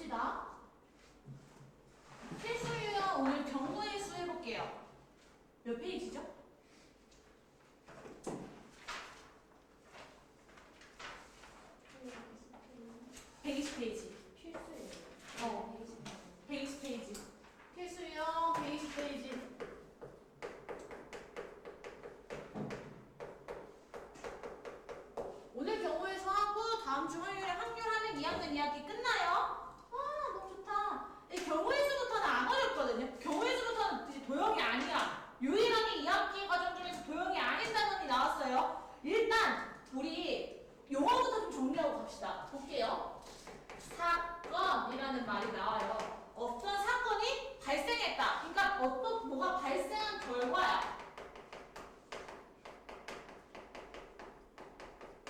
봅시다. 필수 유형 오늘 경우의 수 해볼게요. 몇 페이지죠? (120페이지) 필수예요. 120페이지. 필수 유형 120페이지. 오늘 경우의 수 하고 다음 주 화요일에 확률하는 2학년 이야기 끝나요. 아, 너무 좋다. 이 경우의 수부터는 안 어렵거든요. 경우의 수부터는 이제 도형이 아니야. 유일하게 2학기 과정 중에서 도형이 아닌 단원이 나왔어요. 일단 우리 용어부터 좀 정리하고 갑시다. 볼게요. 사건이라는 말이 나와요. 어떤 사건이 발생했다. 그러니까 어떤 뭐가 발생한 결과야.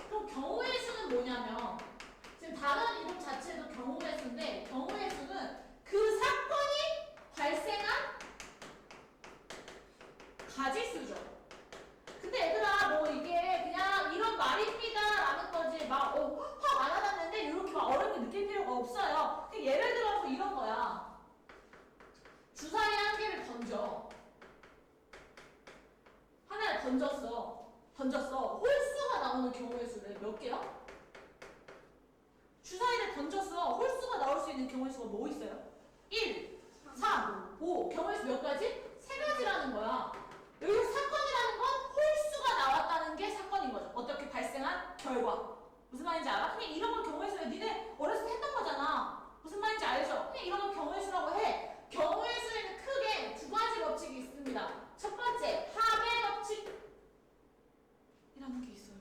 그럼 경우의 수는 뭐냐면 지금 다른 이름 자체도 경우의 수인데 경우의 수는 그 사건이 발생한 가지수죠. 근데 얘들아 뭐 이게 그냥 이런 말입니다 라는 거지 막 확 안 와닿는데 이렇게 막 어렵게 느낄 필요가 없어요. 그냥 예를 들어서 이런 거야. 주사위 한 개를 던져. 하나를 던졌어. 홀수가 나오는 경우의 수는 몇 개야? 주사위를 던졌어. 홀수가 나올 수 있는 경우의 수가 뭐 있어요? 1, 3, 5. 경우의 수 몇 가지? 3가지라는 거야. 여기서 사건이라는 건 홀수가 나왔다는 게 사건인 거죠. 어떻게 발생한 결과. 무슨 말인지 알아? 그냥 이런 걸 경우의 수야. 니네 어렸을 때 했던 거잖아. 무슨 말인지 알죠? 그냥 이런 걸 경우의 수라고 해. 경우의 수에는 크게 두 가지 법칙이 있습니다. 첫 번째, 합의 법칙. 이라는 게 있어요.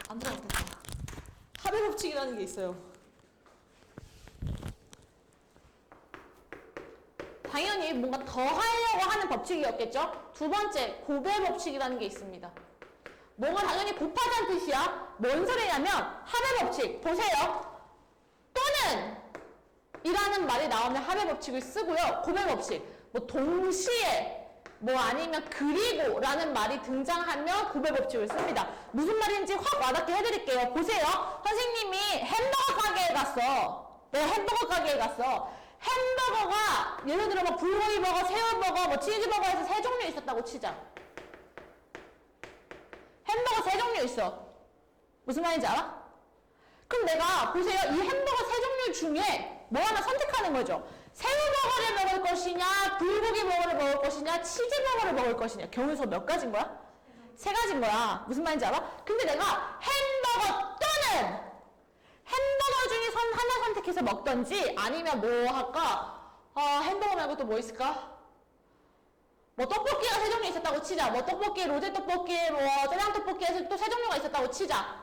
안 들어갔다. 합의 법칙이라는 게 있어요. 당연히 뭔가 더 하려고 하는 법칙이었겠죠? 두 번째, 고배 법칙이라는 게 있습니다. 뭔가 당연히 곱하자는 뜻이야. 뭔 소리냐면 합의 법칙. 보세요. 또는 이라는 말이 나오면 합의 법칙을 쓰고요. 고배 법칙. 뭐 동시에 뭐 아니면 그리고 라는 말이 등장하면 고배 법칙을 씁니다. 무슨 말인지 확 와닿게 해드릴게요. 보세요. 선생님이 햄버거 가게에 갔어. 내가 햄버거 가게에 갔어. 햄버거가 예를 들어 뭐 불고기 버거, 새우버거, 뭐 치즈버거에서 3종류 있었다고 치자. 햄버거 3종류 있어. 무슨 말인지 알아? 그럼 내가 보세요. 이 햄버거 3종류 중에 뭐 하나 선택하는 거죠. 새우버거를 먹을 것이냐, 불고기 버거를 먹을 것이냐, 치즈버거를 먹을 것이냐. 경우의 수가 몇 가지인 거야? 3가지인 거야. 무슨 말인지 알아? 근데 내가 햄버거 또는 햄버거 중에 하나 선택해서 먹던지 아니면 뭐 할까? 햄버거 말고 또 뭐 있을까? 뭐 떡볶이가 3종류 있었다고 치자. 뭐 떡볶이, 로제 떡볶이, 뭐 짜장 떡볶이에서 또 3종류가 있었다고 치자.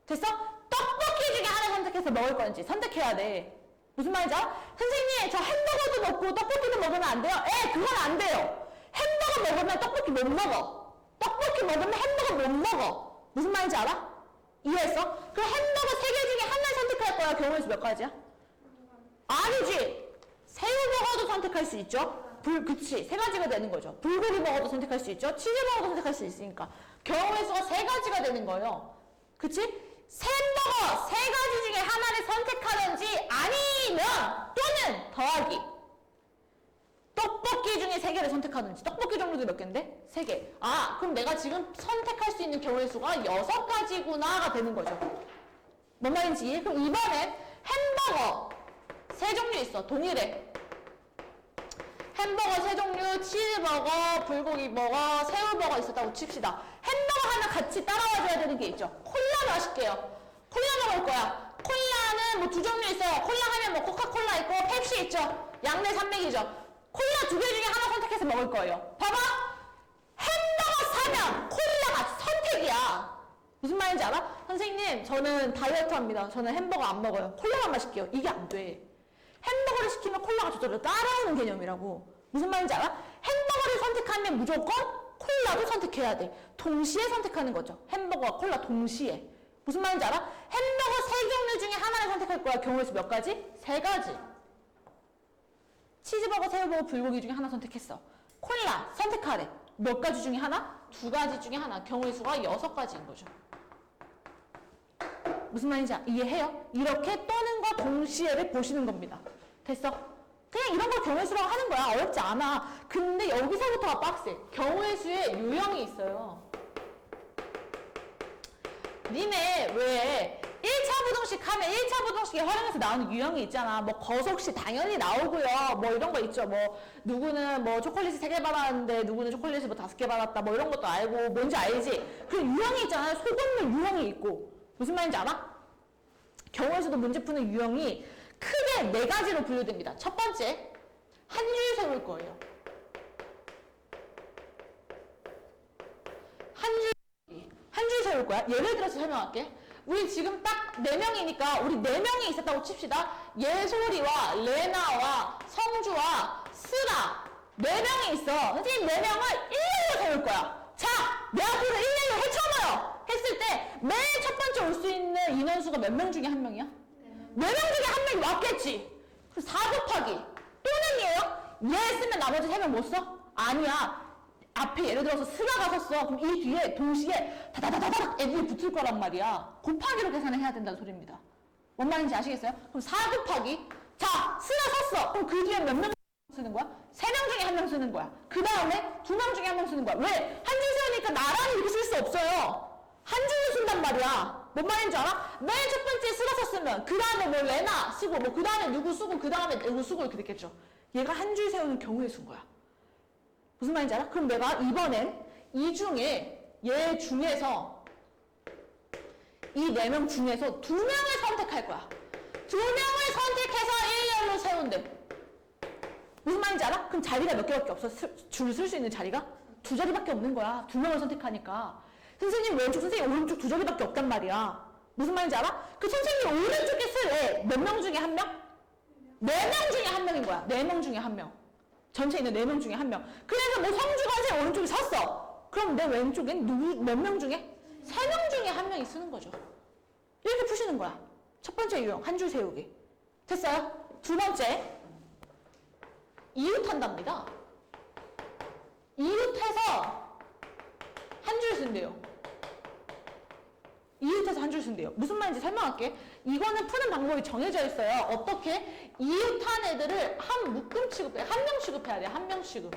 됐어? 떡볶이 중에 하나 선택해서 먹을 건지 선택해야 돼. 무슨 말인지 알아? 선생님, 저 햄버거도 먹고 떡볶이도 먹으면 안 돼요? 그건 안 돼요. 햄버거 먹으면 떡볶이 못 먹어. 떡볶이 먹으면 햄버거 못 먹어. 무슨 말인지 알아? 이해했어? 그럼 햄버거 3개 중에 하나를 선택할 거야. 경우의 수 몇 가지야? 아니지. 새우버거도 선택할 수 있죠. 그치. 3가지가 되는 거죠. 불고기 버거도 선택할 수 있죠. 치즈버거도 선택할 수 있으니까. 경우의 수가 3가지가 되는 거예요. 그치? 햄버거 3가지 중에 하나를 선택하든지 아니면 또는 더하기. 떡볶이 중에 3개를 선택하든지. 떡볶이 종류도 몇 개인데? 3개. 그럼 내가 지금 선택할 수 있는 경우의 수가 6가지구나가 되는 거죠. 뭔 말인지 이해? 그럼 이번에 햄버거 3종류 있어. 동일해. 햄버거 3종류, 치즈버거, 불고기버거, 새우버거 있었다고 칩시다. 햄버거 하나 같이 따라와줘야 되는 게 있죠. 콜라 마실게요. 콜라 먹을 거야. 콜라는 뭐 2종류 있어요. 콜라 하면 뭐 코카콜라 있고 펩시 있죠. 양대 산맥이죠. 콜라 2개 중에 하나 선택해서 먹을 거예요. 봐봐. 햄버거 사면 콜라가 선택이야. 무슨 말인지 알아? 선생님, 저는 다이어트 합니다. 저는 햄버거 안 먹어요. 콜라만 마실게요. 이게 안 돼. 햄버거를 시키면 콜라가 저절로 따라오는 개념이라고. 무슨 말인지 알아? 햄버거를 선택하면 무조건 콜라도 선택해야 돼. 동시에 선택하는 거죠. 햄버거와 콜라 동시에. 무슨 말인지 알아? 햄버거 3종류 중에 하나를 선택할 거야. 경우의 수 몇 가지? 3가지. 치즈버거, 새우버거, 불고기 중에 하나 선택했어. 콜라 선택하래. 몇 가지 중에 하나? 2가지 중에 하나. 경우의 수가 6가지인 거죠. 무슨 말인지 이해해요? 이렇게 또는 과 동시에를 보시는 겁니다. 됐어? 그냥 이런 걸 경우의 수라고 하는 거야. 어렵지 않아. 근데 여기서부터가 빡세. 경우의 수에 유형이 있어요. 니네 왜 1차 부등식 하면 1차 부등식에 활용해서 나오는 유형이 있잖아. 뭐 거속시 당연히 나오고요. 뭐 이런 거 있죠. 뭐 누구는 뭐 초콜릿을 3개 받았는데 누구는 초콜릿을 뭐 5개 받았다. 뭐 이런 것도 알고 뭔지 알지? 그 유형이 있잖아요. 소금물 유형이 있고. 무슨 말인지 알아? 경우에서도 문제 푸는 유형이 크게 4가지로 분류됩니다. 첫 번째, 한 줄 세울 거예요. 한 줄 세울 거야. 예를 들어서 설명할게. 우리 지금 딱 4명이니까 우리 4명이 있었다고 칩시다. 예솔이와 레나와 성주와 스라 4명이 있어. 선생님 4명을 일렬로 세울 거야. 자, 내 앞으로 일렬로 헤쳐봐요. 했을 때 맨 첫 번째 올 수 있는 인원수가 몇 명 중에 한 명이야? 4명 중에 한 명이 왔겠지. 그럼 4 곱하기 또는이에요? 얘 쓰면 나머지 3명 못 써? 아니야. 앞에 예를 들어서 스라가 섰어. 그럼 이 뒤에 동시에 다다다다닥 애들이 붙을 거란 말이야. 곱하기로 계산을 해야 된다는 소리입니다. 뭔 말인지 아시겠어요? 그럼 4 곱하기 자, 스라 섰어. 그럼 그 뒤에 몇 명 쓰는 거야? 3명 중에 1명 쓰는 거야. 그 다음에 2명 중에 1명 쓰는 거야. 왜? 한 줄 세우니까 나란히 이렇게 쓸 수 없어요. 한 줄로 쓴단 말이야. 뭔 말인지 알아? 맨 첫 번째 스라 썼으면 그 다음에 뭐 레나 쓰고 뭐 그 다음에 누구 쓰고 그 다음에 누구 쓰고 이렇게 됐겠죠. 얘가 한 줄 세우는 경우의 수인 거야. 무슨 말인지 알아? 그럼 내가 이번엔 이 중에 얘 중에서 이 4명 중에서 2명을 선택할 거야. 2명을 선택해서 일렬로 세운대. 무슨 말인지 알아? 그럼 자리가 몇 개밖에 없어. 줄 쓸 수 있는 자리가? 2자리밖에 없는 거야. 2명을 선택하니까. 선생님 왼쪽, 선생님 오른쪽 2자리밖에 없단 말이야. 무슨 말인지 알아? 그 선생님 오른쪽에 쓸 애 몇 명 중에 1명? 4명 중에 1명인 거야. 4명 중에 1명. 전체에 있는 4명 중에 1명. 그래서 뭐 성주가 제 오른쪽에 섰어. 그럼 내 왼쪽엔 몇 명 중에? 3명 중에 1명이 쓰는 거죠. 이렇게 푸시는 거야. 첫 번째 유형, 한 줄 세우기. 됐어요? 두 번째, 이웃한답니다. 이웃해서 한 줄 쓴대요. 이웃해서 한 줄 쓴대요. 무슨 말인지 설명할게. 이거는 푸는 방법이 정해져 있어요. 어떻게? 이웃한 애들을 한 묶음 취급해. 한 명 취급해야 돼. 한 명 취급.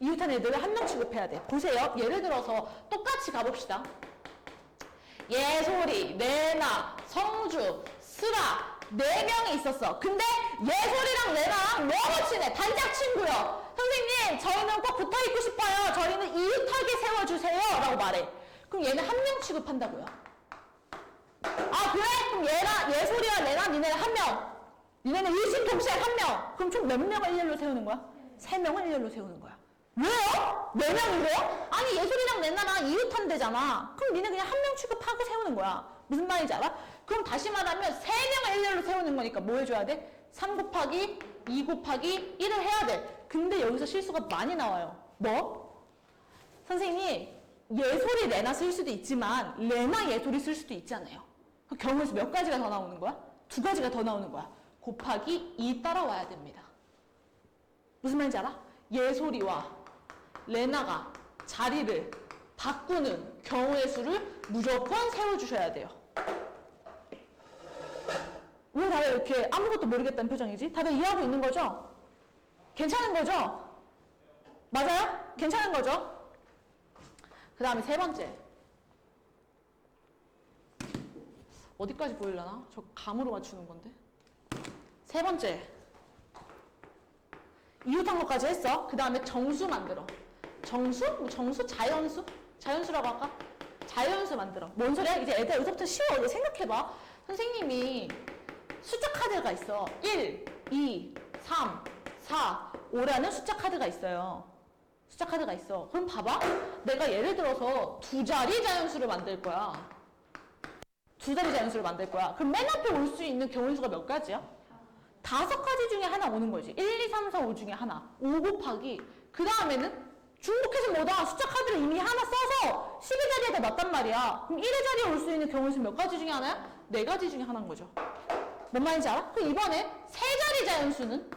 이웃한 애들을 한 명 취급해야 돼. 보세요. 예를 들어서 똑같이 가봅시다. 예솔이, 레나, 성주, 스라 4명이 있었어. 근데 예솔이랑 레나랑 너무 친해. 단짝 친구요. 선생님, 저희는 꼭 붙어있고 싶어요. 저희는 이웃하게 세워주세요. 라고 말해. 그럼 얘는 한 명 취급한다고요. 아, 그래? 그럼 예솔이와 레나 니네는 1명. 니네는 일심동시에 1명. 그럼 총 몇 명을 일렬로 세우는 거야? 3명을 일렬로 세우는 거야. 왜요? 4명이고요? 아니, 예솔이랑 레나랑 이웃한대잖아. 그럼 니네 그냥 1명 취급하고 세우는 거야. 무슨 말인지 알아? 그럼 다시 말하면 3명을 일렬로 세우는 거니까 뭐 해줘야 돼? 3 곱하기 2 곱하기 1을 해야 돼. 근데 여기서 실수가 많이 나와요. 뭐? 선생님, 예솔이 레나 쓸 수도 있지만 레나 예솔이 쓸 수도 있잖아요. 그 경우에서 몇 가지가 더 나오는 거야? 2가지가 더 나오는 거야. 곱하기 2 따라와야 됩니다. 무슨 말인지 알아? 예솔이와 레나가 자리를 바꾸는 경우의 수를 무조건 세워주셔야 돼요. 왜 다들 이렇게 아무것도 모르겠다는 표정이지? 다들 이해하고 있는 거죠? 괜찮은 거죠? 맞아요? 괜찮은 거죠? 그 다음에 3번째. 어디까지 보이려나? 저 감으로 맞추는 건데. 3번째. 이웃한 것까지 했어. 그 다음에 정수 만들어. 정수? 뭐 정수? 자연수? 자연수라고 할까? 자연수 만들어. 뭔 소리야? 이제 애들 여기서부터 쉬워. 이제 생각해봐. 선생님이 숫자 카드가 있어. 1, 2, 3, 4, 5라는 숫자 카드가 있어요. 숫자 카드가 있어. 그럼 봐봐. 내가 예를 들어서 2자리 자연수를 만들 거야. 2자리 자연수를 만들 거야. 그럼 맨 앞에 올 수 있는 경우의 수가 몇 가지야? 5가지 중에 하나 오는 거지. 1, 2, 3, 4, 5 중에 하나. 5 곱하기. 그 다음에는 중복해서 뭐다? 숫자 카드를 이미 하나 써서 10의 자리에다 놨단 말이야. 그럼 1의 자리에 올 수 있는 경우의 수몇 가지 중에 하나야? 4가지 중에 하나인 거죠. 뭔 말인지 알아? 그럼 이번에 3자리 자연수는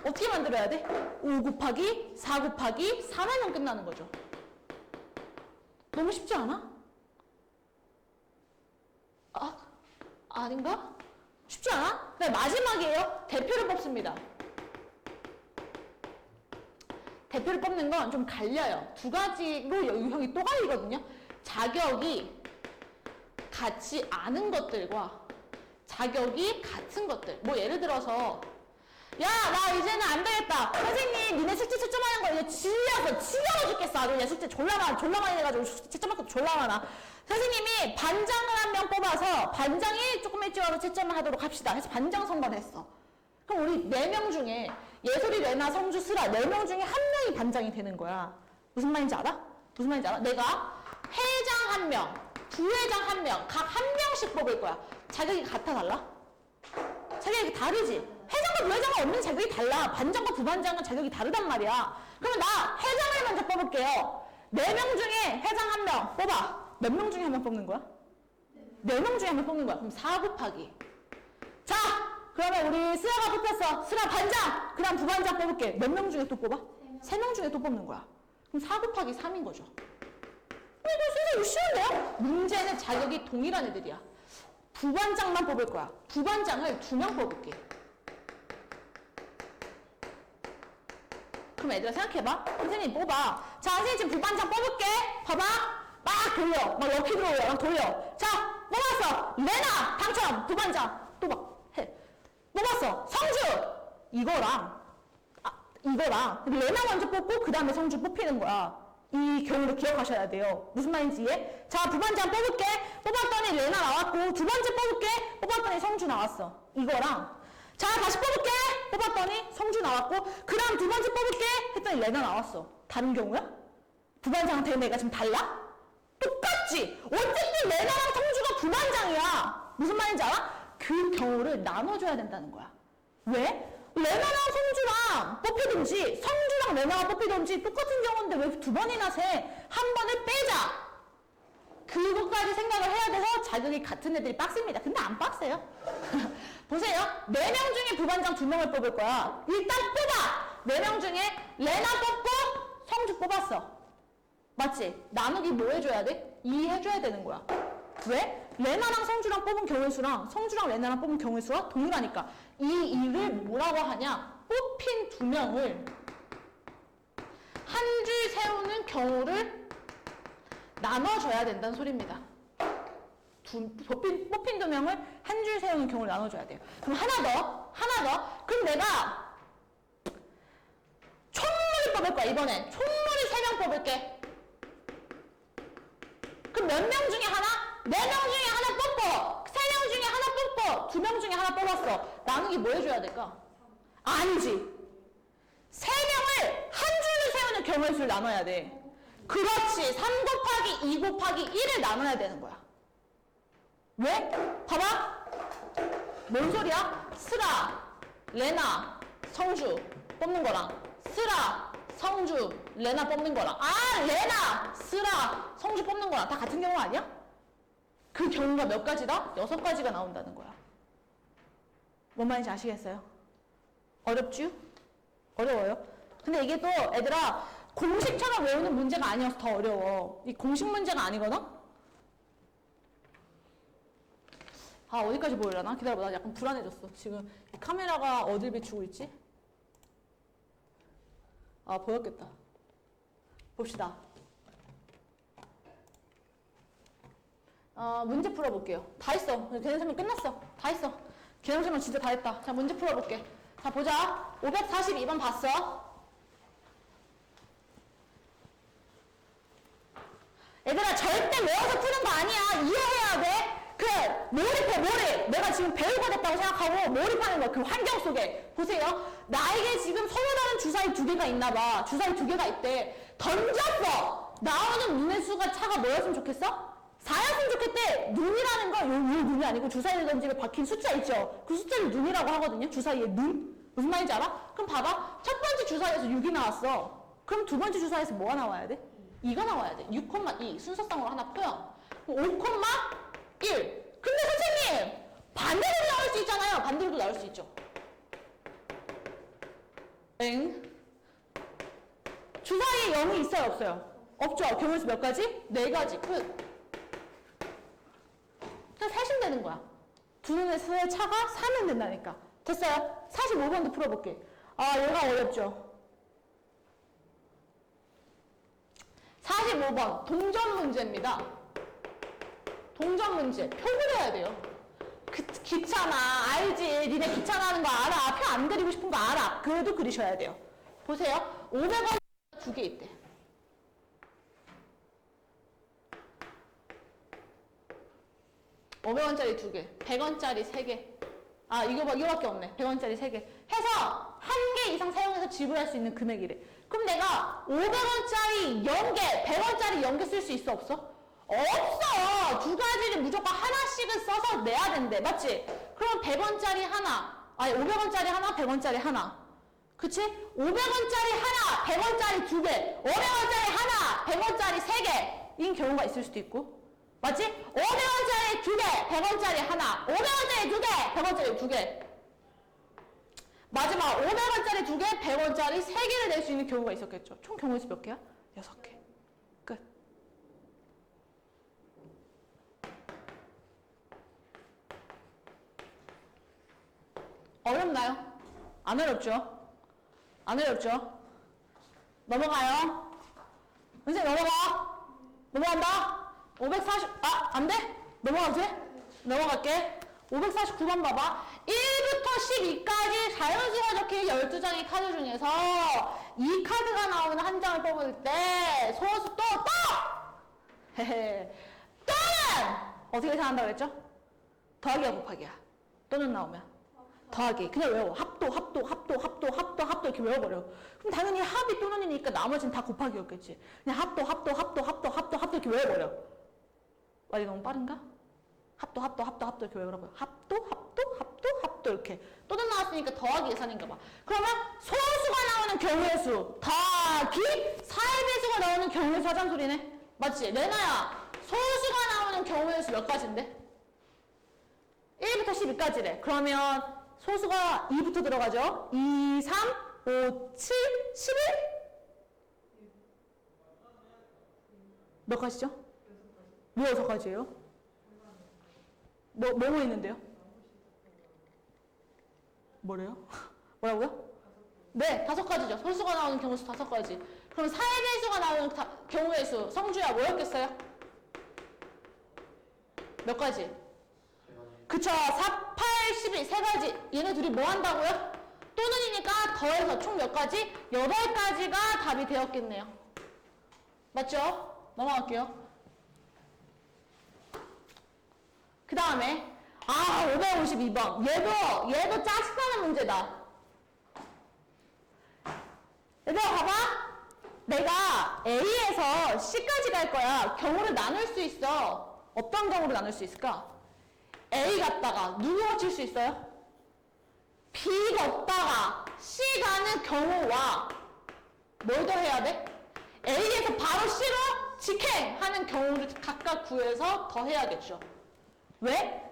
어떻게 만들어야 돼? 5 곱하기 4 곱하기 4면 끝나는 거죠. 너무 쉽지 않아? 아닌가? 쉽지 않아? 네, 마지막이에요. 대표를 뽑습니다. 대표를 뽑는 건 좀 갈려요. 두 가지로 유형이 또 갈리거든요. 자격이 같지 않은 것들과 자격이 같은 것들. 뭐 예를 들어서 야, 나 이제는 안 되겠다. 선생님, 니네 숙제 채점하는 거 이제 지겨워 죽겠어. 아주 그냥 숙제 졸라 많이 해가지고 숙제 채점할 것도 졸라 많아. 선생님이 반장을 한 명 뽑아서 반장이 조금 일찍 와서 채점을 하도록 합시다. 해서 반장 선거를 했어. 그럼 우리 4명 중에 예솔이, 레나, 성주, 슬아 4명 중에 한 명이 반장이 되는 거야. 무슨 말인지 알아? 무슨 말인지 알아? 내가 회장 1명, 부회장 1명, 각 1명씩 뽑을 거야. 자격이 같아, 달라? 자격이 다르지? 회장과 부회장은 없는 자격이 달라. 반장과 부반장은 자격이 다르단 말이야. 그러면 나 회장을 먼저 뽑을게요. 4명 중에 회장 1명 뽑아. 몇 명 중에 1명 뽑는 거야? 4명 중에 1명 뽑는 거야. 그럼 4 곱하기. 자, 그러면 우리 슬아가 뽑혔어. 슬아 반장. 그 다음 부반장 뽑을게. 몇 명 중에 또 뽑아? 3명 중에 또 뽑는 거야. 그럼 4 곱하기 3인 거죠. 이거 진짜 쉬운데요? 문제는 자격이 동일한 애들이야. 부반장만 뽑을 거야. 부반장을 2명 뽑을게. 그럼 얘들아 생각해봐. 선생님 뽑아. 자, 선생님 지금 부반장 뽑을게. 봐봐. 막 돌려. 막 럭키 들어올려. 막 돌려. 자, 뽑았어. 레나 당첨. 부반장. 또 막 해. 뽑았어. 성주. 이거랑 레나 먼저 뽑고 그 다음에 성주 뽑히는 거야. 이 경우를 기억하셔야 돼요. 무슨 말인지 이해? 자, 부반장 뽑을게. 뽑았더니 레나 나왔고, 두 번째 뽑을게. 뽑았더니 성주 나왔어. 이거랑. 자, 다시 뽑을게. 뽑았더니 성주 나왔고, 그 다음 두 번째 뽑을게. 했더니 레나 나왔어. 다른 경우야? 부반장한테 내가 지금 달라? 똑같지? 어쨌든 레나랑 성주가 부반장이야. 무슨 말인지 알아? 그 경우를 나눠줘야 된다는 거야. 왜? 레나랑 성주랑 뽑히든지 성주랑 레나가 뽑히든지 똑같은 경우인데 왜 2번이나 세? 한 번을 빼자. 그것까지 생각을 해야 돼서 자격이 같은 애들이 빡셉니다. 근데 안 빡세요. 보세요. 4명 중에 부반장 2명을 뽑을 거야. 일단 뽑아. 4명 중에 레나 뽑고 성주 뽑았어. 맞지? 나누기 뭐 해줘야 돼? 2 해줘야 되는 거야. 왜? 레나랑 성주랑 뽑은 경우의 수랑 성주랑 레나랑 뽑은 경우의 수가 동일하니까 이 2를 뭐라고 하냐? 뽑힌 2명을 한 줄 세우는 경우를 나눠줘야 된다는 소리입니다. 뽑힌 2명을 한 줄 세우는 경우를 나눠줘야 돼요. 그럼 하나 더. 그럼 내가 총무를 뽑을 거야, 이번엔. 총무를 3명 뽑을게. 그럼 몇 명 중에 하나? 4명 중에 하나 뽑고, 3명 중에 하나 뽑고, 2명 중에 하나 뽑았어. 나누기 뭐 해줘야 될까? 아니지. 3명을 한 줄을 세우는 경우의 수를 나눠야 돼. 그렇지. 3 곱하기 2 곱하기 1을 나눠야 되는 거야. 왜? 봐봐. 뭔 소리야? 슬아, 레나, 성주 뽑는 거랑 슬아, 성주, 레나 뽑는 거랑 레나, 슬아, 성주 뽑는 거랑 다 같은 경우 아니야? 그 경우가 몇 가지다? 6가지가 나온다는 거야. 뭔 말인지 아시겠어요? 어렵죠? 어려워요? 근데 이게 또 애들아 공식처럼 외우는 문제가 아니어서 더 어려워. 이 공식 문제가 아니거든? 어디까지 보이려나? 기다려봐. 나 약간 불안해졌어. 지금 이 카메라가 어딜 비추고 있지? 보였겠다. 봅시다. 문제 풀어볼게요. 다 했어. 개념 설명 끝났어. 다 했어. 개념 설명 진짜 다 했다. 자, 문제 풀어볼게. 자, 보자. 542번 봤어? 얘들아, 절대 외워서 푸는 거 아니야. 이해해야 돼. 그래, 몰입해. 내가 지금 배우가 됐다고 생각하고 몰입하는 거야. 그 환경 속에. 보세요. 나에게 지금 서로 다른 주사위 2개가 있나 봐. 주사위 2개가 있대. 던졌어. 나오는 눈의 수가 차가 뭐였으면 좋겠어? 4였으면 좋겠대. 눈이라는 건 요 눈이 아니고 주사위에 던지게 박힌 숫자 있죠. 그 숫자를 눈이라고 하거든요. 주사위에 눈. 무슨 말인지 알아? 그럼 봐봐. 첫 번째 주사위에서 6이 나왔어. 그럼 두 번째 주사위에서 뭐가 나와야 돼? 2가 나와야 돼. 6,2 순서상으로 하나 표현. 5,1. 근데 선생님 반대로 나올 수 있잖아요. 반대로도 나올 수 있죠. 주사위에 0이 있어요, 없어요? 없죠. 경우의 수 몇 가지? 4가지. 끝. 셋인데 되는 거야. 두 눈에서의 차가 4면 된다니까. 됐어요? 45번도 풀어볼게. 아, 얘가 어렵죠? 45번 동전 문제입니다. 동전 문제. 표 그려야 돼요. 귀찮아. 알지? 니네 귀찮아하는 거 알아. 표 안 그리고 싶은 거 알아. 그래도 그리셔야 돼요. 보세요. 500원 두 개 있대. 500원짜리 두 개, 100원짜리 세 개. 아, 이거밖에 없네. 100원짜리 세 개. 해서 한 개 이상 사용해서 지불할 수 있는 금액이래. 그럼 내가 500원짜리 0개, 100원짜리 0개 쓸 수 있어, 없어? 없어! 두 가지를 무조건 하나씩은 써서 내야 된대. 맞지? 그럼 100원짜리 하나, 아니 500원짜리 하나, 100원짜리 하나. 그치? 500원짜리 하나, 100원짜리 두 개, 500원짜리 하나, 100원짜리 세 개인 경우가 있을 수도 있고. 맞지? 500원짜리 두 개, 100원짜리 하나, 500원짜리 두 개, 100원짜리 두 개. 마지막 500원짜리 두 개, 100원짜리 세 개를 낼 수 있는 경우가 있었겠죠. 총 경우 수 몇 개야? 6개. 끝. 어렵나요? 안 어렵죠? 안 어렵죠? 넘어가요. 선생님 넘어가. 넘어간다. 540, 안 돼? 넘어가도 돼? 넘어갈게. 549번 봐봐. 1부터 12까지 자연수가 적힌 12장의 카드 중에서 이 카드가 나오는 한 장을 뽑을 때 소수 또! 헤헤. 또는! 어떻게 생각한다고 그랬죠? 더하기야 곱하기야. 또는 나오면. 더하기. 그냥 외워. 합도 이렇게 외워버려. 그럼 당연히 합이 또는이니까 나머지는 다 곱하기였겠지. 그냥 합도 이렇게 외워버려. 말이 너무 빠른가? 합도 이렇게 외우라고요. 합도 이렇게. 또는 나왔으니까 더하기 계산인가 봐. 그러면 소수가 나오는 경우의 수 더하기 4의 배수가 나오는 경우의 수 하자는 소리네. 맞지? 레나야, 소수가 나오는 경우의 수 몇 가지인데? 1부터 12까지래. 그러면 소수가 2부터 들어가죠. 2, 3, 5, 7, 11? 몇 가지죠? 왜 6가지예요? 뭐뭐 있는데요? 뭐래요? 뭐라고요? 네, 5가지죠. 소수가 나오는 경우 수 5가지. 그럼 4의 배수가 나오는 경우의 수, 성주야 뭐였겠어요? 몇 가지? 그쵸. 4, 8, 12, 3가지. 얘네 둘이 뭐 한다고요? 또는이니까 더해서 총 몇 가지? 8가지가 답이 되었겠네요. 맞죠? 넘어갈게요. 그 다음에 552번. 얘도 짜증나는 문제다. 얘들아 봐봐. 내가 A에서 C까지 갈 거야. 경우를 나눌 수 있어. 어떤 경우로 나눌 수 있을까? A 갔다가 누구 맞출 수 있어요? B 갔다가 C 가는 경우와 뭘 더해야 돼? A에서 바로 C로 직행하는 경우를 각각 구해서 더해야겠죠. 왜?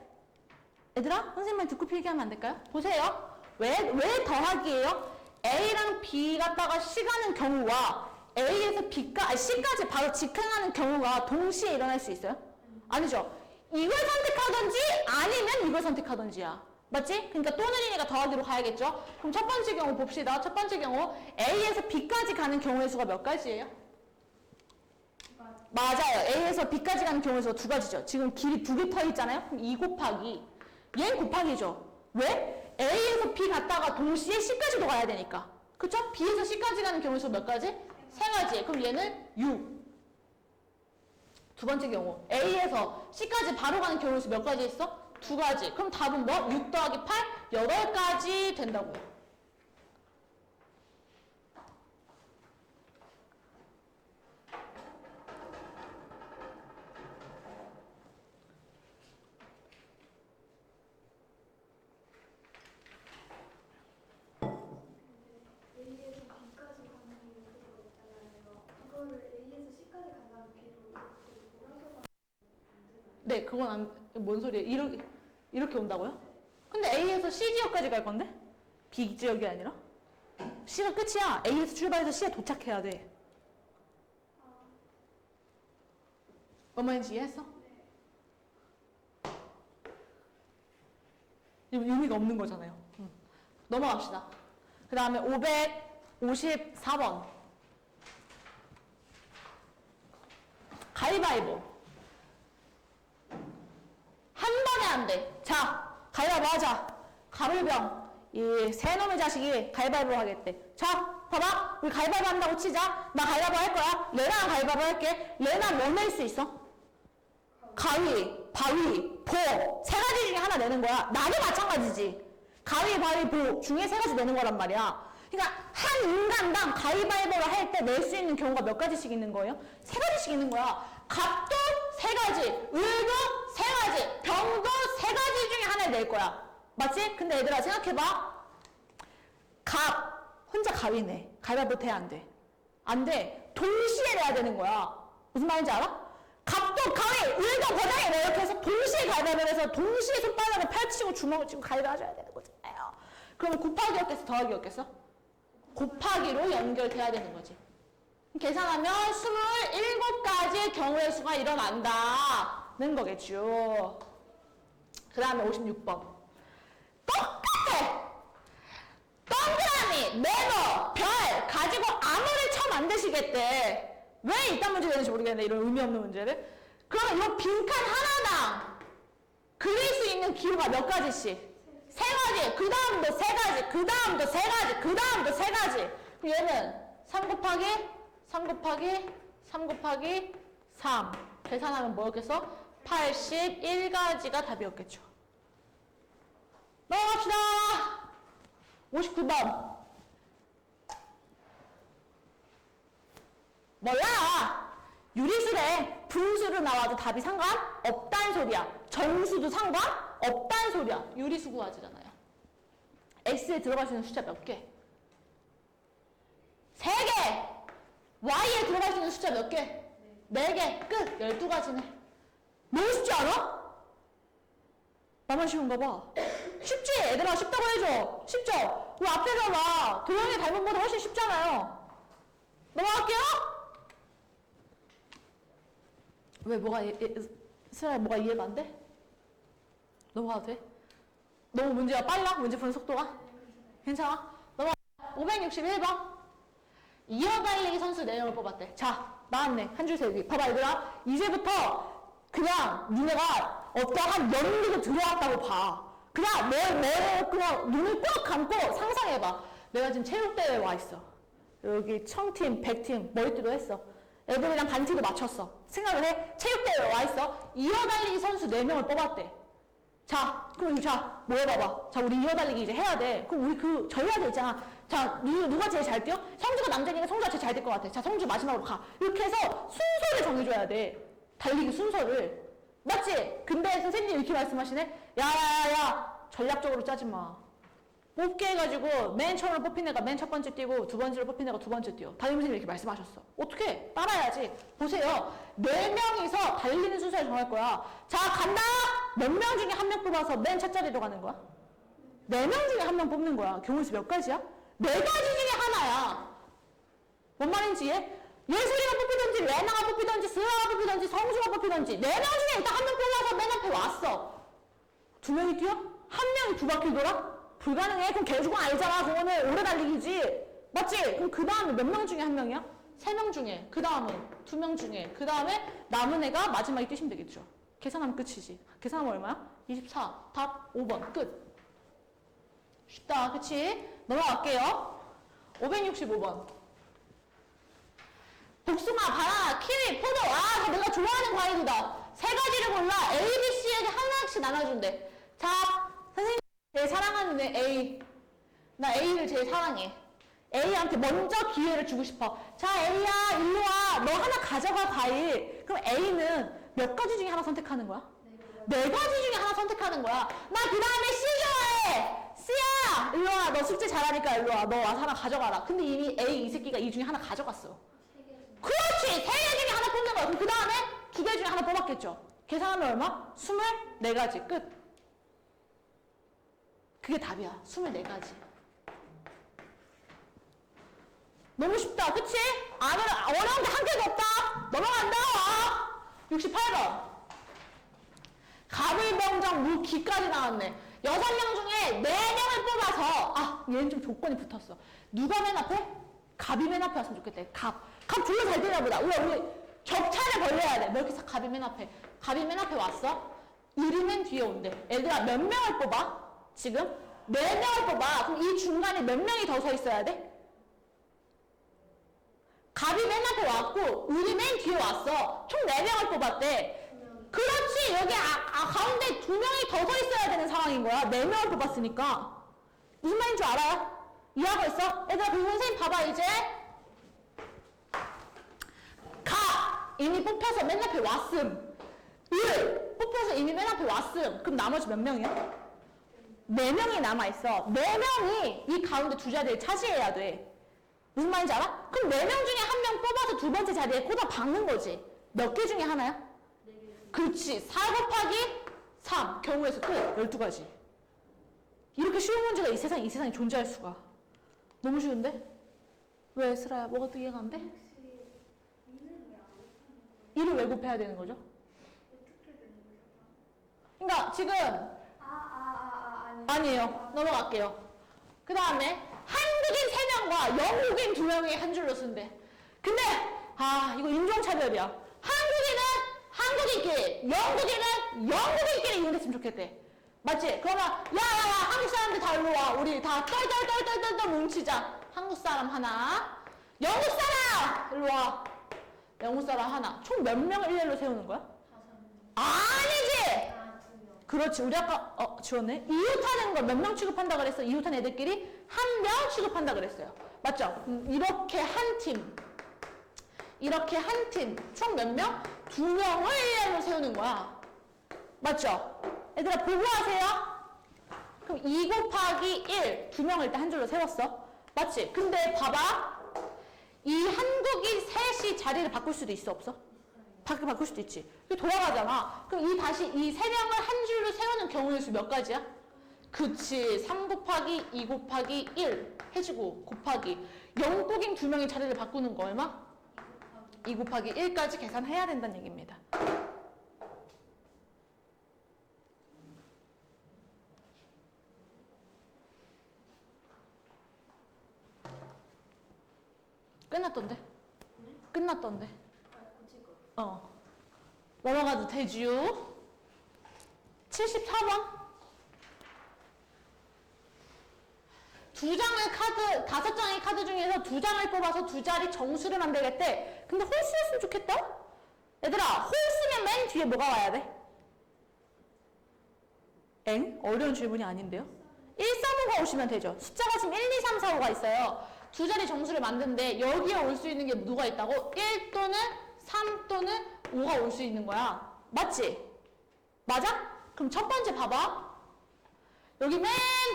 얘들아, 선생님만 듣고 필기하면 안 될까요? 보세요. 왜 더하기예요? A랑 B 갔다가 C 가는 경우와 A에서 C까지 바로 직행하는 경우가 동시에 일어날 수 있어요? 아니죠. 이걸 선택하든지 아니면 이걸 선택하든지야. 맞지? 그러니까 또는이니까 더하기로 가야겠죠? 그럼 첫 번째 경우 봅시다. 첫 번째 경우 A에서 B까지 가는 경우의 수가 몇 가지예요? 맞아요. A에서 B까지 가는 경우의 수가 2가지죠. 지금 길이 2개 터 있잖아요? 그럼 2 곱하기 얘는 곱하기죠. 왜? A에서 B 갔다가 동시에 C까지도 가야 되니까. 그쵸? B에서 C까지 가는 경우의 수가 몇 가지? 3가지. 그럼 얘는 6. 두 번째 경우 A에서 C까지 바로 가는 경우의 수 몇 가지 있어? 2가지. 그럼 답은 뭐? 6 더하기 8? 8가지 된다고요. A에서 B까지 가는 경우가 있잖아요. 그거를 A에서 C까지 간다는 B로 옮겨서 네, 그건 뭔 소리예요? 이렇게 온다고요? 근데 A에서 C 지역까지 갈 건데? B 지역이 아니라? C가 끝이야. A에서 출발해서 C에 도착해야 돼. 뭔 말인지 이해했어? 의미가 없는 거잖아요. 넘어갑시다. 그 다음에 554번. 가위바위보. 한 번에 안 돼. 자, 가위바위보 하자. 가물병. 이 새놈의 자식이 가위바위보 하겠대. 자, 봐봐. 우리 가위바위보 한다고 치자. 나 가위바위보 할 거야. 레나랑 가위바위보 할게. 레나 뭐 낼 수 있어? 가위, 바위, 보. 세 가지 중에 하나 내는 거야. 나도 마찬가지지. 가위, 바위, 보 중에 세 가지 내는 거란 말이야. 그러니까 한 인간당 가위바위보를 할 때 낼 수 있는 경우가 몇 가지씩 있는 거예요? 세 가지씩 있는 거야. 갑도 세 가지, 을도 세 가지, 병도 세 가지 중에 하나를 낼 거야. 맞지? 근데 얘들아 생각해봐. 갑, 혼자 가위네. 가위바위보 돼, 안 돼? 안 돼. 동시에 내야 되는 거야. 무슨 말인지 알아? 갑도 가위, 을도 버장이 뭐 이렇게 해서 동시에 가위바위보를 해서 동시에 손바닥을 펼치고 주먹을 쥐고 가위바위보 하셔야 되는 거잖아요. 그러면 곱하기였겠어? 더하기였겠어? 곱하기로 연결돼야 되는 거지. 계산하면 27가지의 경우의 수가 일어난다는 거겠죠. 그 다음에 56번. 똑같아! 동그라미, 네모, 별 가지고 아무리 쳐 만드시겠대. 왜 이딴 문제 되는지 모르겠네. 이런 의미 없는 문제를. 그러면 이거 빈칸 하나당 그릴 수 있는 기호가 몇 가지씩? 세 가지, 그 다음도 세 가지, 그 다음도 세 가지, 그 다음도 세 가지. 그럼 얘는 3 곱하기 3 곱하기 3 곱하기 3 계산하면 뭐였겠어? 81가지가 답이었겠죠. 넘어갑시다. 59번. 몰라. 유리수래. 분수로 나와도 답이 상관없단 소리야. 정수도 상관없단 소리야. 유리수 구하지잖아요. X에 들어갈 수 있는 숫자 몇 개? 3개! Y에 들어갈 수 있는 숫자 몇 개? 4개. 끝! 12가지네. 너무 쉽지 않아? 나만 쉬운가 봐. 쉽지? 얘들아 쉽다고 해줘. 쉽죠? 우리 앞에서 봐. 도영이 닮은 것보다 훨씬 쉽잖아요. 넘어갈게요. 왜 스라야 뭐가 이해가 안 돼? 넘어가도 돼? 너무 문제가 빨라? 문제 푸는 속도가? 괜찮아? 넘어가. 561번. 이어달리기 선수 4명을 뽑았대. 자, 나왔네. 한 줄 세우기. 봐봐, 얘들아. 이제부터 그냥 니네가 어떠한 연기로 들어왔다고 봐. 그냥 그냥 눈을 꼭 감고 상상해봐. 내가 지금 체육대회에 와 있어. 여기 1000팀, 100팀 머리띠도 했어. 애들이랑 반티도 맞췄어. 생각을 해. 체육대회에 와 있어. 이어달리기 선수 4명을 뽑았대. 자, 그럼 자, 뭐 해봐봐. 자, 우리 이어달리기 이제 해야 돼. 그럼 우리 전해야 돼 있잖아. 자, 누가 제일 잘 뛰어? 성주가 남자니까 성주가 제일 잘 뛸 것 같아. 자, 성주 마지막으로 가. 이렇게 해서 순서를 정해줘야 돼. 달리기 순서를. 맞지? 근데 선생님이 이렇게 말씀하시네? 야야야야, 전략적으로 짜지 마. 뽑게 해가지고 맨 처음으로 뽑힌 애가 맨 첫 번째 뛰고 두 번째로 뽑힌 애가 두 번째 뛰어. 담임선생님이 이렇게 말씀하셨어. 어떻게? 따라야지. 보세요. 4명이서 달리는 순서를 정할 거야. 자, 간다! 몇 명 중에 한 명 뽑아서 맨 첫 자리로 가는 거야? 4명 중에 한 명 뽑는 거야. 경우수 몇 가지야? 4가지 중에 하나야. 뭔 말인지 이해? 예술이가 뽑히던지, 레나가 뽑히던지, 스라가 뽑히던지, 성수가 뽑히던지 4명 중에 일단 한 명 뽑아서 맨 앞에 왔어. 2명이 뛰어? 한 명이 2바퀴 돌아? 불가능해. 그럼 개주공 아니잖아. 그거는 오래 달리기지. 맞지? 그럼 그 다음에 몇 명 중에 한 명이야? 3명 중에. 그 다음은 2명 중에. 그 다음에 남은 애가 마지막에 뛰시면 되겠죠. 계산하면 끝이지. 계산하면 얼마야? 24. 답 5번. 끝. 쉽다. 그치? 넘어갈게요. 565번. 복숭아, 바나나, 키위, 포도. 아, 이거 내가 좋아하는 과일이다. 3가지를 골라 A, B, C에게 하나씩 나눠준대. 자, 선생님 제일 사랑하는 애 A. 나 A를 제일 사랑해. A한테 먼저 기회를 주고 싶어. 자, A야, 일로 와. 너 하나 가져가, 과일. 그럼 A는 몇 가지 중에 하나 선택하는 거야? 4가지 중에 하나 선택하는 거야. 나 그 다음에 C 좋아해. C야, 일로 와. 너 숙제 잘하니까 일로 와. 너 와서 하나 가져가라. 근데 이미 A 이 새끼가 이 중에 하나 가져갔어. 그렇지! 3개 중에 하나 뽑는 거야. 그럼 그 다음에 2개 중에 하나 뽑았겠죠. 계산하면 얼마? 24가지. 끝. 그게 답이야. 24가지. 너무 쉽다. 그치? 어려운 게 한 개도 없다. 넘어간다. 68번. 가물병정 무기까지 나왔네. 6명 중에 4명을 뽑아서 얘는 좀 조건이 붙었어. 누가 맨 앞에? 갑이 맨 앞에 왔으면 좋겠대. 갑 졸라 잘 되나 보다. 우리 격차를 벌려야 돼. 뭐 이렇게 해서 갑이 맨 앞에. 갑이 맨 앞에 왔어. 을이 맨 뒤에 온대. 얘들아 몇 명을 뽑아? 지금 4명을 뽑아. 그럼 이 중간에 몇 명이 더 서 있어야 돼? 갑이 맨 앞에 왔고 을이 맨 뒤에 왔어. 총 4명을 뽑았대. 그렇지. 여기 가운데 2명이 더 서 있어야 되는 상황인 거야. 4명을 뽑았으니까. 무슨 말인 줄 알아요? 이해하고 있어? 얘들아 그리고 선생님 봐봐 이제. 갑 이미 뽑혀서 맨 앞에 왔음. 을 뽑혀서 이미 맨 앞에 왔음. 그럼 나머지 몇 명이야? 4명이 남아있어. 4명이 이 가운데 두 자리를 차지해야 돼. 무슨 말인지 알아? 그럼 4명 중에 1명 뽑아서 두 번째 자리에 꽂아 박는 거지. 몇 개 중에 하나야? 그렇지. 4 곱하기 3 경우에서 또 12가지. 이렇게 쉬운 문제가 이 세상에 존재할 수가. 너무 쉬운데? 왜 슬아야? 뭐가 또 이해가 안 돼? 혹시 이는 왜안 못하는 거예요? 1을 왜 곱해야 되는 거죠? 어떻게 되는 거죠? 그러니까 지금 아니에요. 넘어갈게요. 그 다음에 한국인 3명과 영국인 2명이 한 줄로 쓴대. 근데 이거 인종차별이야. 한국인은 한국인끼리, 영국인은 영국인끼리 이용됐으면 좋겠대. 맞지? 그러면 야야야 한국 사람들 다 일로 와. 우리 다 똘똘똘똘똘 뭉치자. 한국 사람 하나, 영국 사람 일로 와. 영국 사람 하나. 총 몇 명을 일렬로 세우는 거야? 5명. 아니지. 2명. 그렇지. 우리 아까 지웠네. 이웃하는 거 몇 명 취급한다 그랬어? 이웃한 애들끼리 1명 취급한다 그랬어요. 맞죠? 이렇게 한 팀. 이렇게 한 팀. 총 몇 명? 2명을 일렬로 세우는 거야. 맞죠? 얘들아 보고 하세요. 그럼 2 곱하기 1. 2명을 일단 한 줄로 세웠어. 맞지? 근데 봐봐. 이 한국인 셋이 자리를 바꿀 수도 있어 없어? 바꿀 수도 있지. 돌아가잖아. 그럼 이 3명을 한 줄로 세우는 경우의 수 몇 가지야? 그치. 3 곱하기 2 곱하기 1 해주고 곱하기 영국인 2명이 자리를 바꾸는 거 얼마? 2 곱하기 1까지 계산해야 된다는 얘기입니다. 끝났던데? 끝났던데? 넘어가도 되지요? 74번. 5장의 카드 중에서 2장을 뽑아서 2자리 정수를 만들겠대. 근데 홀수였으면 좋겠다? 얘들아, 홀수면 맨 뒤에 뭐가 와야 돼? 어려운 질문이 아닌데요? 1, 3, 5가 오시면 되죠. 숫자가 지금 1, 2, 3, 4, 5가 있어요. 2자리 정수를 만드는데 여기에 올 수 있는 게 누가 있다고? 1 또는 3 또는 5가 올 수 있는 거야. 맞지? 맞아? 그럼 첫 번째 봐봐. 여기 맨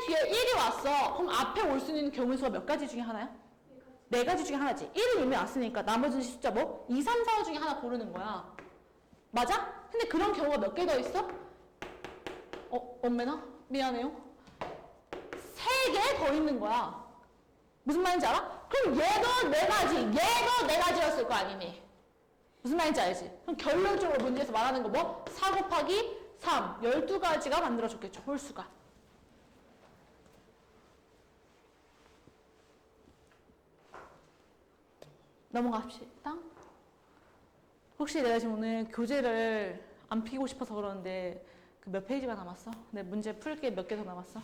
뒤에 1이 왔어. 그럼 앞에 올 수 있는 경우 수가 몇 가지 중에 하나야? 4가지 중에 하나지. 1은 이미 왔으니까 나머지 숫자 뭐? 2, 3, 4, 5 중에 하나 고르는 거야. 맞아? 근데 그런 경우가 몇 개 더 있어? 엄매나? 미안해요. 3개 더 있는 거야. 무슨 말인지 알아? 그럼 얘도 4가지, 얘도 4가지였을 거 아니니? 무슨 말인지 알지? 그럼 결론적으로 문제에서 말하는 거 뭐? 4 곱하기 3, 12가지가 만들어졌겠죠, 홀수가. 넘어갑시다. 혹시 내가 지금 오늘 교재를 안 피고 싶어서 그러는데 그 몇 페이지가 남았어? 내 문제 풀 게 몇 개 더 남았어?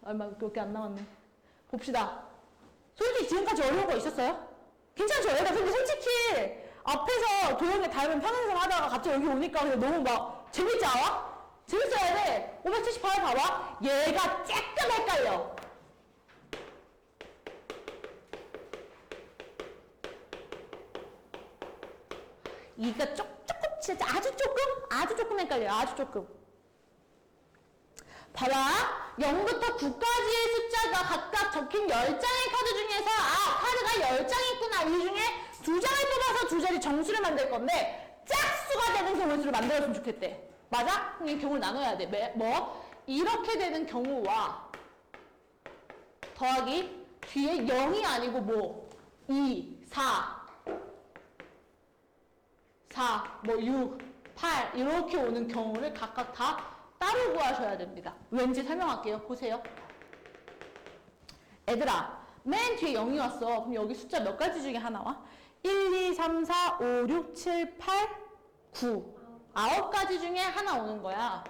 얼마 몇 개 안 남았네. 봅시다. 솔직히 지금까지 어려운 거 있었어요? 괜찮죠? 얘가 근데 솔직히 앞에서 도형에 닮은 평행선 하다가 갑자기 여기 오니까 그냥 너무 막 재밌지 않아? 재밌어야 돼. 578 봐봐. 얘가 조금 헷갈려. 이가 조금 진짜 아주 조금 헷갈려요. 아주 조금. 봐봐. 0부터 9까지의 숫자가 각각 적힌 10장의 카드 중에서 카드가 10장 있구나. 이 중에 2장을 뽑아서 2자리 정수를 만들 건데 짝수가 되는 경우의 수를 만들었으면 좋겠대. 맞아? 그럼 이 경우를 나눠야 돼. 이렇게 되는 경우와 더하기 뒤에 0이 아니고 2, 4, 6, 8 이렇게 오는 경우를 각각 다 따로 구하셔야 됩니다. 왠지 설명할게요. 보세요. 애들아, 맨 뒤에 0이 왔어. 그럼 여기 숫자 몇 가지 중에 하나와? 1, 2, 3, 4, 5, 6, 7, 8, 9. 9가지 중에 하나 오는 거야.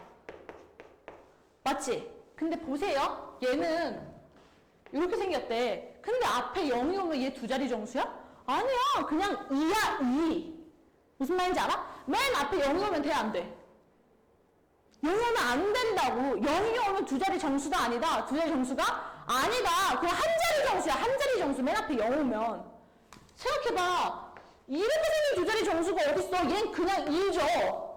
맞지? 근데 보세요. 얘는 이렇게 생겼대. 근데 앞에 0이 오면 얘 두 자리 정수야? 아니야. 그냥 2야, 2. 무슨 말인지 알아? 맨 앞에 0이 오면 돼, 안 돼? 0이 오면 안 된다고. 0이 오면 두 자리 정수가 아니다. 두 자리 정수가 아니다. 그냥 한 자리 정수야. 한 자리 정수. 맨 앞에 0 오면. 생각해봐. 이렇게 생긴 두 자리 정수가 어딨어? 얘는 그냥 2죠.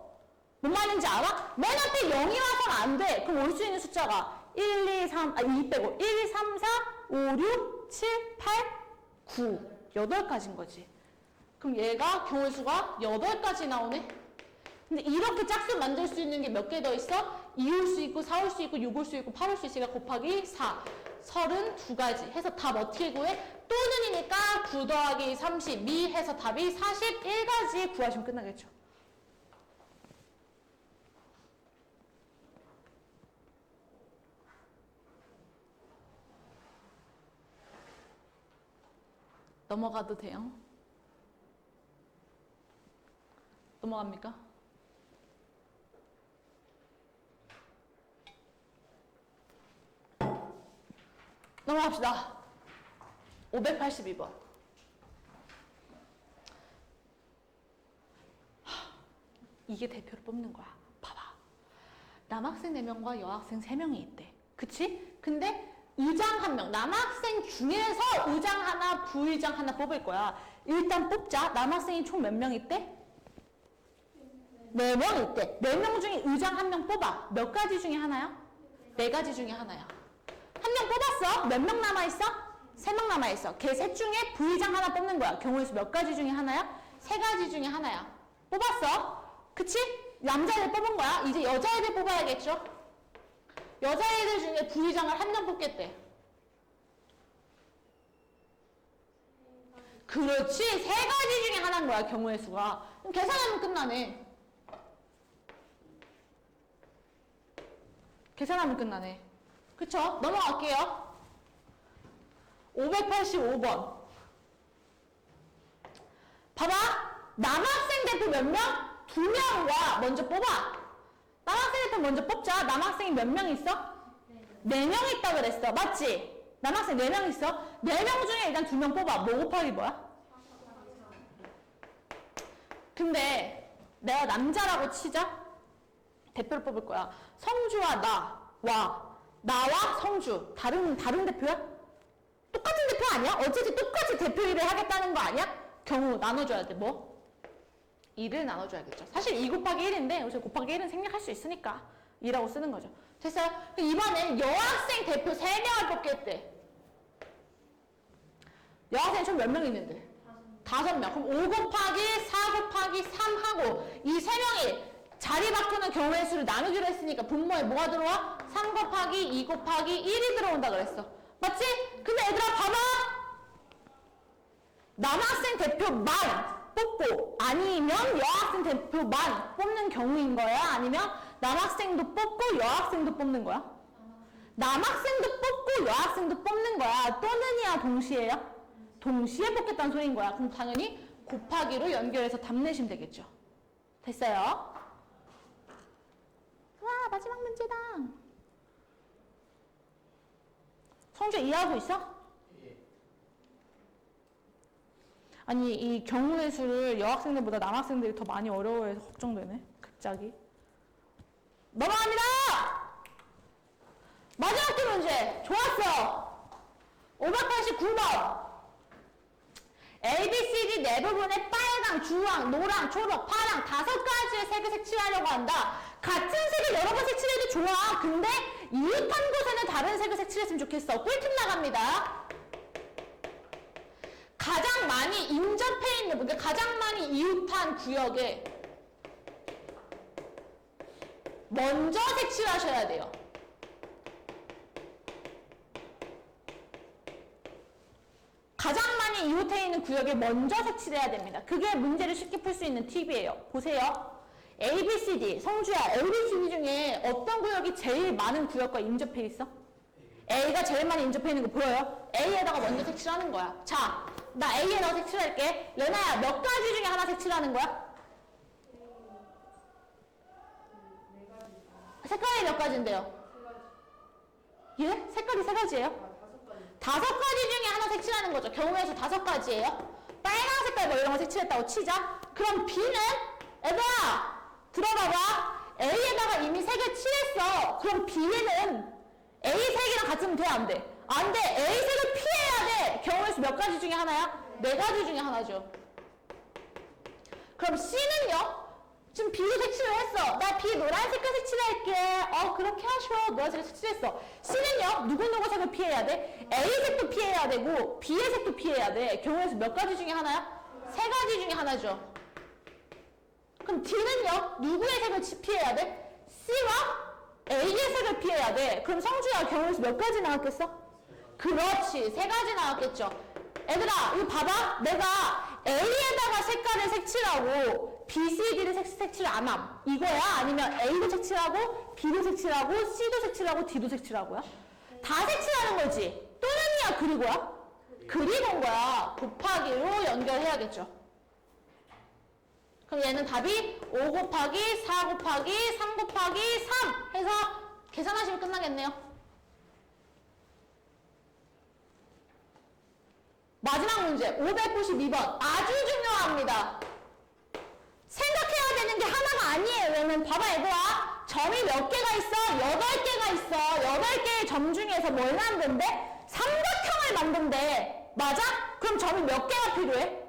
뭔 말인지 알아? 맨 앞에 0이 와서는 안 돼. 그럼 올 수 있는 숫자가 2 빼고 1, 3, 4, 5, 6, 7, 8, 9. 8가지인 거지. 그럼 얘가 경우의 수가 8가지 나오네? 근데 이렇게 짝수 만들 수 있는 게 몇 개 더 있어? 2올 수 있고 4올 수 있고 6올 수 있고 8올 수 있으니까 곱하기 4. 32가지 해서 답 어떻게 구해? 또는이니까 9 더하기 32 해서 답이 41가지 구하시면 끝나겠죠. 넘어가도 돼요? 넘어갑니까? 넘어갑시다. 582번. 이게 대표를 뽑는 거야. 봐봐. 남학생 4명과 여학생 3명이 있대. 그치? 근데 의장 1명, 남학생 중에서 의장 하나, 부의장 하나 뽑을 거야. 일단 뽑자. 남학생이 총 몇 명 있대? 4명 있대. 4명 중에 의장 1명 뽑아. 몇 가지 중에 하나야? 4가지 중에 하나야. 1명 뽑았어. 몇 명 남아있어? 3명 남아있어. 걔 셋 중에 부의장 하나 뽑는 거야. 경우의 수 몇 가지 중에 하나야? 3가지 중에 하나야. 뽑았어. 그치? 남자애들 뽑은 거야. 이제 여자애들 뽑아야겠죠? 여자애들 중에 부의장을 1명 뽑겠대. 그렇지. 3가지 중에 하나인 거야. 경우의 수가. 그럼 계산하면 끝나네. 계산하면 끝나네. 그쵸? 넘어갈게요. 585번. 봐봐. 남학생 대표 몇 명? 2명과 먼저 뽑아. 남학생 대표 먼저 뽑자. 남학생이 몇 명 있어? 4명 있다 그랬어. 맞지? 남학생 4명 있어. 4명 중에 일단 2명 뽑아. 뭐 곱하기 뭐야? 근데 내가 남자라고 치자. 대표를 뽑을 거야. 성주와 나와 성주. 다른 대표야? 똑같은 대표 아니야? 어쨌든 똑같이 대표 일을 하겠다는 거 아니야? 경우 나눠줘야 돼. 뭐? 2를 나눠줘야겠죠. 사실 2 곱하기 1인데 여기서 곱하기 1은 생략할 수 있으니까 2라고 쓰는 거죠. 됐어요? 이번엔 여학생 대표 3명을 뽑겠대. 여학생이 총 몇 명 있는데? 5명. 그럼 5 곱하기 4 곱하기 3 하고 이 3명이 자리 바꾸는 경우의 수를 나누기로 했으니까 분모에 뭐가 들어와? 3 곱하기 2 곱하기 1이 들어온다 그랬어. 맞지? 근데 얘들아 봐봐. 남학생 대표만 뽑고 아니면 여학생 대표만 뽑는 경우인 거야? 아니면 남학생도 뽑고 여학생도 뽑는 거야? 남학생도 뽑고 여학생도 뽑는 거야. 또는이야 동시에요? 동시에 뽑겠다는 소리인 거야. 그럼 당연히 곱하기로 연결해서 답 내시면 되겠죠. 됐어요? 와, 마지막 문제다. 성주 이해하고 있어? 아니, 이 경우의 수를 여학생들보다 남학생들이 더 많이 어려워해서 걱정되네. 갑자기. 넘어갑니다! 마지막 두 문제. 좋았어. 589번. A, B, C, D 네 부분에 빨강, 주황, 노랑, 초록, 파랑 5가지의 색을 색칠하려고 한다. 같은 색을 여러 번 색칠해도 좋아. 근데 이웃한 곳에는 다른 색을 색칠했으면 좋겠어. 꿀팁 나갑니다. 가장 많이 인접해 있는 분들, 가장 많이 이웃한 구역에 먼저 색칠하셔야 돼요. 가장 많이 이웃해 있는 구역에 먼저 색칠해야 됩니다. 그게 문제를 쉽게 풀 수 있는 팁이에요. 보세요. A, B, C, D. 성주야, A, B, C, D 중에 어떤 구역이 제일 많은 구역과 인접해 있어? A가 제일 많이 인접해 있는 거 보여요? A에다가 먼저 색칠하는 거야. 자, 나 A에다가 색칠할게. 레나야, 몇 가지 중에 하나 색칠하는 거야? 색깔이 몇 가지인데요? 예? 색깔이 세 가지예요? 5가지 중에 하나 색칠하는 거죠. 경우에서 5가지예요. 빨간 색깔 뭐 이런 거 색칠했다고 치자. 그럼 B는 얘들아 들어봐봐. A에다가 이미 색을 칠했어. 그럼 B는 A 색이랑 같으면 돼? 안 돼? 안 돼. A 색을 피해야 돼. 경우에서 몇 가지 중에 하나야? 4가지 중에 하나죠. 그럼 C는요? 지금 B로 색칠을 했어. 나 B 노란 색깔 색칠할게. 그렇게 하셔. 노란 색깔 색칠했어. C는요? 누구 색을 피해야 돼? A 색도 피해야 되고 B의 색도 피해야 돼. 경우에서 몇 가지 중에 하나야? 3가지 중에 하나죠. 그럼 D는요? 누구의 색을 피해야 돼? C와 A의 색을 피해야 돼. 그럼 성주야 경우에서 몇 가지 나왔겠어? 그렇지. 3가지 나왔겠죠. 얘들아 이거 봐봐. 내가 A에다가 색깔을 색칠하고 B, C, D를 색칠 안 함. 이거야? 아니면 A도 색칠하고 B도 색칠하고 C도 색칠하고 D도 색칠하고요? 다 색칠하는 거지. 또는이야 그리고야? 그리고인 거야. 곱하기로 연결해야겠죠. 그럼 얘는 답이 5 곱하기 4 곱하기 3 곱하기 3 해서 계산하시면 끝나겠네요. 마지막 문제 592번 아주 중요합니다. 생각해야 되는 게 하나가 아니에요. 왜냐면 봐봐 얘들아 점이 몇 개가 있어? 8개가 있어. 8개의 점 중에서 뭘 만든대? 삼각형을 만든대. 맞아? 그럼 점이 몇 개가 필요해?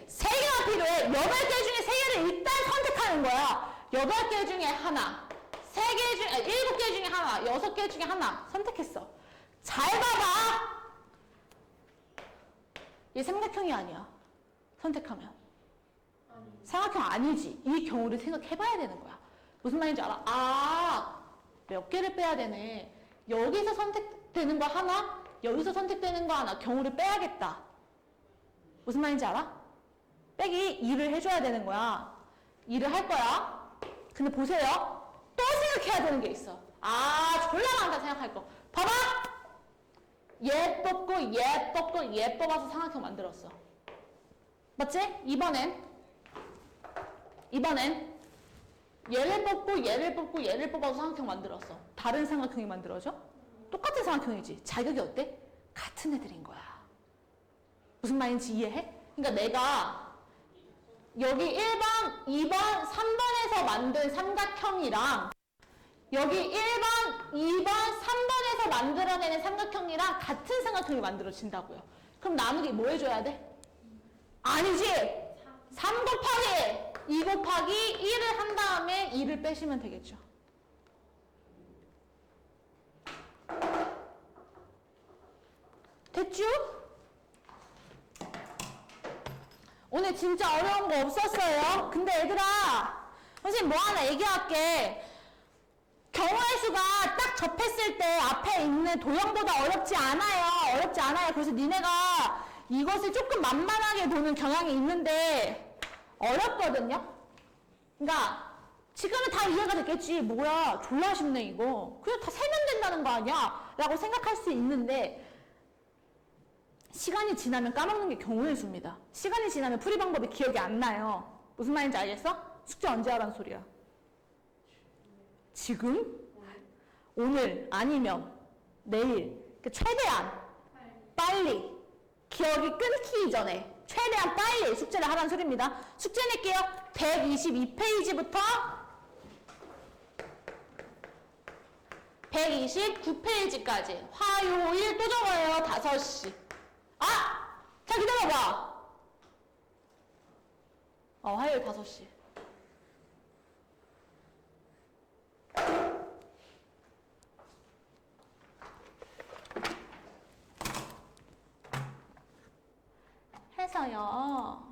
3개가 필요해. 8개 중에 3개를 일단 선택하는 거야. 8개 중에 하나, 3개 중에 7개 중에 하나, 6개 중에 하나 선택했어. 잘 봐봐. 얘 삼각형이 아니야. 선택하면. 삼각형 아니지. 이 경우를 생각해봐야 되는 거야. 무슨 말인지 알아? 몇 개를 빼야 되네. 여기서 선택되는 거 하나, 여기서 선택되는 거 하나. 경우를 빼야겠다. 무슨 말인지 알아? 빼기 2를 해줘야 되는 거야. 2를 할 거야. 근데 보세요. 또 생각해야 되는 게 있어. 졸라 많다 생각할 거. 봐봐. 얘 뽑고 얘 뽑고 얘 뽑아서 삼각형 만들었어. 맞지? 이번엔 얘를 뽑고 얘를 뽑고 얘를 뽑아서 삼각형 만들었어. 다른 삼각형이 만들어져? 똑같은 삼각형이지. 자격이 어때? 같은 애들인 거야. 무슨 말인지 이해해? 그러니까 내가 여기 1번, 2번, 3번에서 만든 삼각형이랑 여기 1번, 2번, 3번에서 만들어내는 삼각형이랑 같은 삼각형이 만들어진다고요. 그럼 나누기 뭐 해줘야 돼? 아니지! 3 곱하기 2 곱하기 1을 한 다음에 2를 빼시면 되겠죠. 됐죠? 오늘 진짜 어려운 거 없었어요. 근데 얘들아, 선생님 뭐 하나 얘기할게. 경우의 수가 딱 접했을 때 앞에 있는 도형보다 어렵지 않아요. 어렵지 않아요. 그래서 니네가 이것을 조금 만만하게 보는 경향이 있는데 어렵거든요. 그러니까 지금은 다 이해가 됐겠지. 뭐야 졸라 쉽네 이거. 그냥 다 세면 된다는 거 아니야? 라고 생각할 수 있는데 시간이 지나면 까먹는 게 경우의 수입니다. 시간이 지나면 풀이 방법이 기억이 안 나요. 무슨 말인지 알겠어? 숙제 언제 하라는 소리야? 지금? 오늘 아니면 내일. 최대한 빨리 기억이 끊기기 전에 최대한 빨리 숙제를 하라는 소리입니다. 숙제 낼게요. 122페이지부터 129페이지까지 화요일 또 적어요. 5시. 자 기다려봐. 화요일 5시. 해서요.